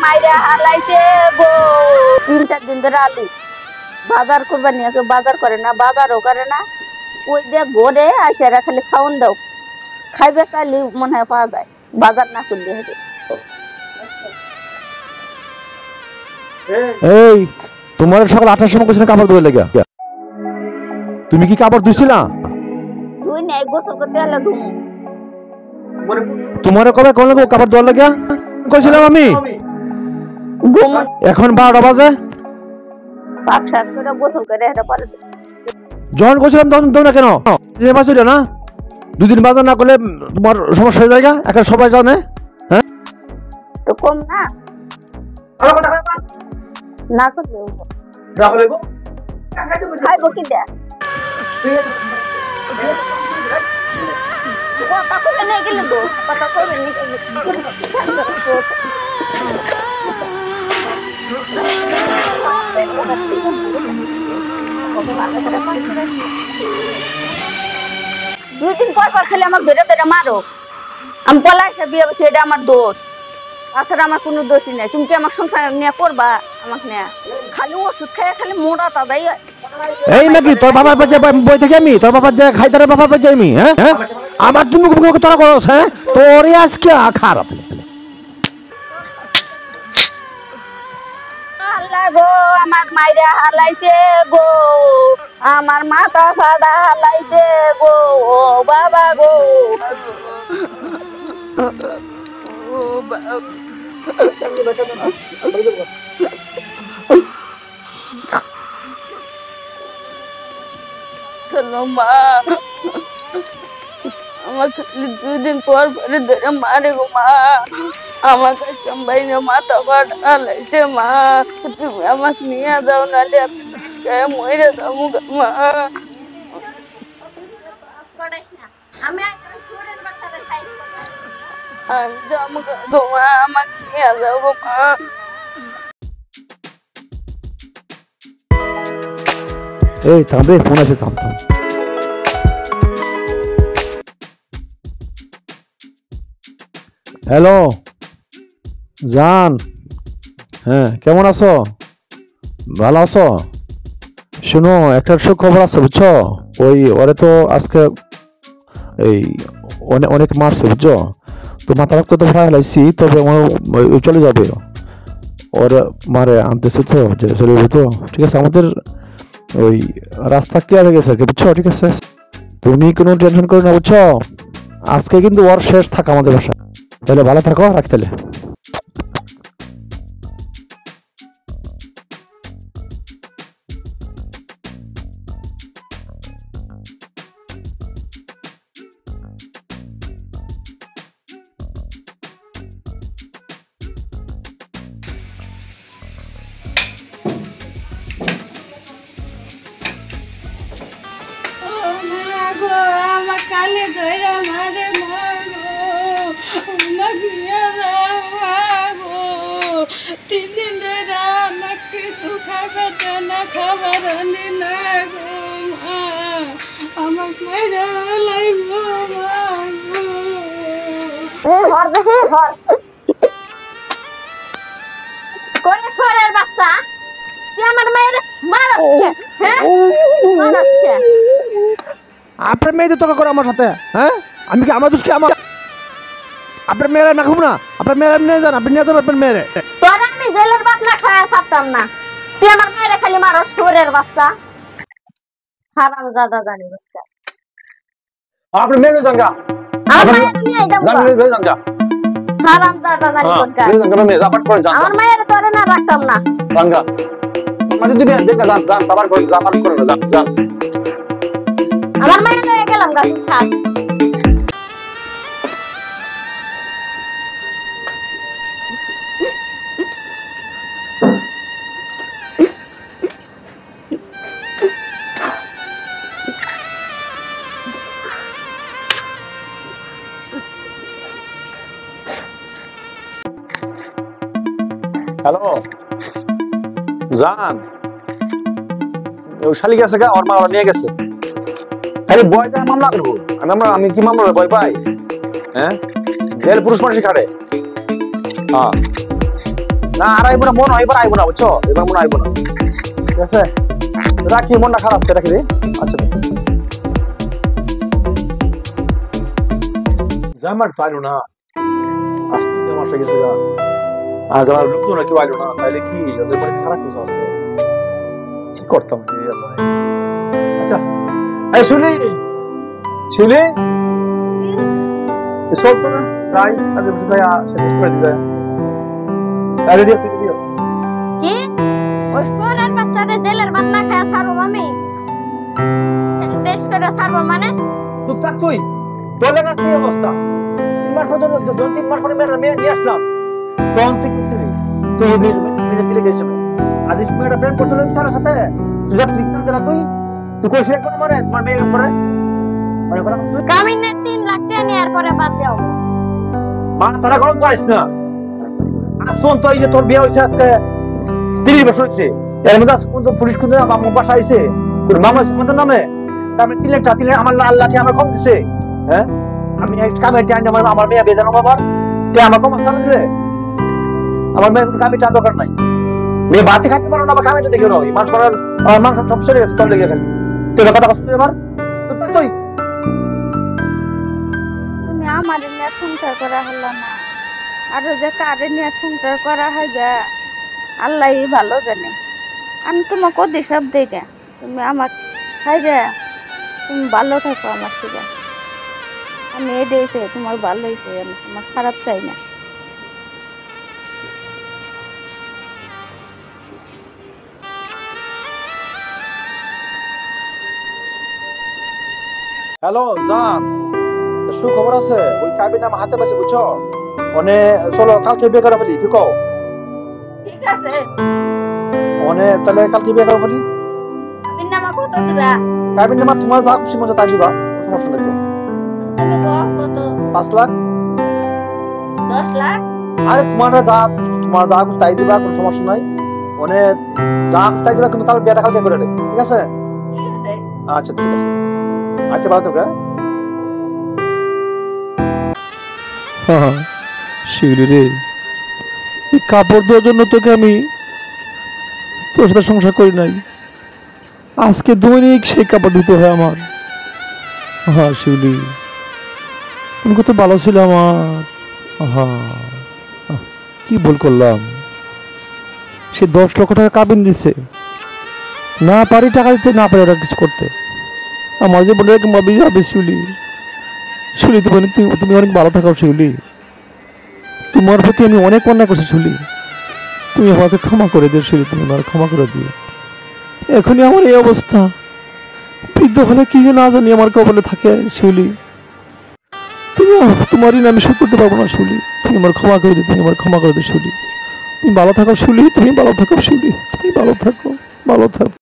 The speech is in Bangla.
মাইরা হালাইছে গো। 3-4 দিন ধরে আলু বাজার করবার নিয়ে কেউ বাজার করে না, বাজারও করে না। ওই দিয়ে ঘরে আইসারা খালি খাওন দাও, খাইবে তাহলে মনে হয় পাওয়া যায়, বাজার না করলে হবে। এই তোমার সকাল 8টার সময় কোথায় কাপড় ধুয়ে লেগে? তুমি কি কাপড় ধুইছিলা? তুই নাই গোসল করতে হলে ঘুমো। তোমার কবে কোন কাপড় ধোয়া লেগে কইছিলাম আমি? ঘুমো। এখন 12টা বাজে। পাক শাক করে গোসল করে এটা পরে যখন কইছিলাম তখন দাও না কেন? যে মাস হইলো না, 2 দিন বাজার না করলে তোমার সমস্যা হয়ে যায়। এখন সবাই জানে। হ্যাঁ তো কম না না করলে খাইবো কি দেখ কথা কবে নিয়ে গেলে তো কথা কবে নিয়ে গেলে 2 দিন পর পর খেলে আমাকে ধরে ধরে মারো। আমি পলাইছে বিয়ে বসে, এটা আমার দোষ। তাছাড়া আমার কোনো দোষই নাই। তুমি কি আমার সংসার নিয়ে করবা? আমাকে নিয়ে খালি ওষুধ খাইয়া খালি মোড়া তাদাই। এই নাকি তোর বাবার পাশে বই থেকে আমি তোর বাবার যে খাইতারে বাবার পাশে আমি? হ্যাঁ আমার তুমি তোরা করছ? হ্যাঁ তোর আজকে খারাপ আল্লাহ গো, আমার মাইরা হালাইছে গো, আমার মাথা ফাদা হালাইছে গো, ও বাবা গো। মা আমাকে 2 দিন পর পরে ধরে মারে গো মা। আমার কাছে বাইরে মাথা ফাটা হালাইছে মা। তুমি আমাকে নিয়ে যাও, নাহলে আমি বিষ খায় মরে যাবো মা। আমি যাবো গো মা, আমাকে নিয়ে যাও গো মা। এই থাম রে, ফোন আছে, থাম। হ্যালো জান, হ্যাঁ কেমন আছো? ভালো আছো? শোনো, একটা খবর আছে বুঝছো? ওরে তো আজকে এই অনেক মারছে বুঝছো? তো মাথা রক্ত তো ফেলা ফেলাইছি, তবে চলে যাবে। ওর মারে আনতেছে তো, চলে যাবে তো। ঠিক আছে, আমাদের ওই রাস্তা ক্লিয়ার হয়ে গেছে বুঝছো? ঠিক আছে, তুমি কোনো টেনশন করো না বুঝছো? আজকে কিন্তু ওর শেষ থাকা আমাদের বাসায়। তাহলে ভালো থাকো, রাখ তাহলে। কালে ধরে মারে মাগো, আমাকে নিয়ে যাও মাগো। 3 দিন ধরে আমাকে কিছু খাবার না, খাবার আনি না গো মা। আমাকে মাইরা লাগবো মাগো। কোন শহরের বাচ্চা তুই আমার মায়ের মারাসকে? হ্যাঁ মারাসকে? আপনার মেয়েদের তোকে করো আমার সাথে? হ্যাঁ আমি কি আমার দোষ কি? আমার আপনার মেয়েরা না খাবো না? আপনার মেয়েরা নিয়ে যান, আপনি নিয়ে যান আপনার মেয়েরে। তোর আমি জেলের ভাত না খাওয়া ছাড়তাম না। তুই আমার মেয়েরে খালি মারো, শহরের বাচ্চা হারামজাদা জানি বাচ্চা। আপনার মেয়ে জানগা, আমার মায়ের নিয়ে যাবো জানগা হারামজাদা জানি কোনটা। আমার মায়ের তোরে না রাখতাম না জানগা। মানে দিবে দেখা জান জান আবার করে না জান জান। আমার মায়ের লয়ে গেলাম গা, তুই থাক। হ্যালো জান, ও শালি গেছে গা, ওর মা নিয়ে গেছে। আরে বয় যায় মামলা করবো আমি কি মামলা ভয় পাই? হ্যাঁ জেল পুরুষ মানুষই খাটে। হ্যাঁ না আর আইবো না, মন এবার আইবো না, বুঝছো? এবার মন আইবো না, ঠিক আছে? রাখি, মনটা খারাপ করে রাখি রে। আচ্ছা জামার পাইলো না, আজকে আমার সাথে গেছে গা। আর যারা লোকজন কেউ আইলো না, তাইলে কি ওদের বাড়িতে খারাপ কিছু আছে? কি করতাম রে আল্লাহ। আচ্ছা এই শুনি, শুনি সব তো না যাই, আজ যাই শেষ করে দিই। আরে দিও তুই দিও কি ওই শোনার বাচ্চারে জেলের বাতলা খায় সারবো আমি? দেশ করে সারবো মানে? তুই থাক, তুই তোর লাগা কি অবস্থা? 3 মাস পর্যন্ত 2-3 মাস পরে মেয়ে নিয়ে আসলাম, তখন তুই কিছু নেই, তুই মেয়ে দিলে গেছে। আজ মেয়েটা প্রেম করছিল স্যারের সাথে, তুই যা তুই কিনতে না, তুই তুই কইছিস একবার মানে তোমার মেয়ের উপরে মানে কথা তুই কামিনের 3 লাখ টাকা নেওয়ার পরে বাদ দাও। মা তারা গরম করিস না। আসুন তো এই যে তোর বিয়ে হয়েছে আজকে 30 বছর হয়েছে, এর মধ্যে আজ পর্যন্ত পুলিশ কিন্তু আমার বাসা আইছে কোন মামা সম্বন্ধের নামে আমি 3 লাখ টাকা আমার আল্লাহকে আমার কম দিছে। হ্যাঁ আমি এক কামে টাইম আমার মেয়ে বিয়ে জানো বাবার কে আমার কম সাল দিলে, আমার মেয়ে কামে টাকা দরকার নাই, মেয়ে বাতি খাইতে পারো না, আবার কামেটা দেখে নাও মাছ পড়ার আমার মাংস সব চলে গেছে তোর লেগে খালি তুই কথা কষ্ট এবার তুই তুমি আমার নিয়ে সংসার করা হলো না, আর যে কারে নিয়ে সংসার করা হয় যা আল্লাহ ভালো জানে। আমি তোমাকে ওদিশাব দিই না, তুমি আমার খাই রে, তুমি ভালো থাকো আমার থেকে। আমি এটাই চাই, তোমার ভালোই চাই, আমি তোমার খারাপ চাই না। হ্যালো জান, সুখবর আছে, ওই কাবির নাম হাতে পাইছে বুঝছো, মানে চলো কালকে বিয়ে করা বলি, কি কও? ঠিক আছে, মানে তাহলে কালকে বিয়ে করা বলি। তুমি নামা কত দিবা? কাবির নামা তোমার যা খুশি মতো তাই দিবা, কোনো সমস্যা নেই তো। তুমি গো কত? 5 লাখ। 10 লাখ? আরে তোমার যা খুশি তাই দিবা, কোনো সমস্যা নাই, মানে যা খুশি তাই দিবা, কিন্তু তাহলে বিয়েটা কালকে করে রেখে, ঠিক আছে? ঠিক আছে। আচ্ছা ঠিক আছে, আচ্ছা ভালো থাকো। শিউলি রে, এই কাপড় দেওয়ার জন্য তোকে আমি তোর সাথে সংসার করি নাই, আজকে দৈনিক সেই কাপড় দিতে হয় আমার। হ্যাঁ শিউলি, তুমি কত ভালো ছিল আমার। কি ভুল করলাম? সে 10 লক্ষ টাকা কাবিন দিচ্ছে, না পারি টাকা দিতে, না পারি ওরা কিছু করতে। আমার যে বোনের ভাবি যাবে শিউলি, শিউলি তুমি অনেক ভালো থাকো শিউলি, তোমার প্রতি আমি অনেক অন্যায় করছি শিউলি, তুমি আমাকে ক্ষমা করে দিও শিউলি, তুমি আমার ক্ষমা করে দিও। এখনই আমার এই অবস্থা, বৃদ্ধ হলে কি যে না জানি আমার কবলে থাকে শিউলি, তোমারই না আমি শোধ করতে পারবো না শিউলি, তুমি আমার ক্ষমা করে দিও, তুমি আমার ক্ষমা করে দিও শিউলি। তুমি ভালো থাকো শিউলি, তুমি ভালো থাকো শিউলি, তুমি ভালো থাকো, ভালো থাকো।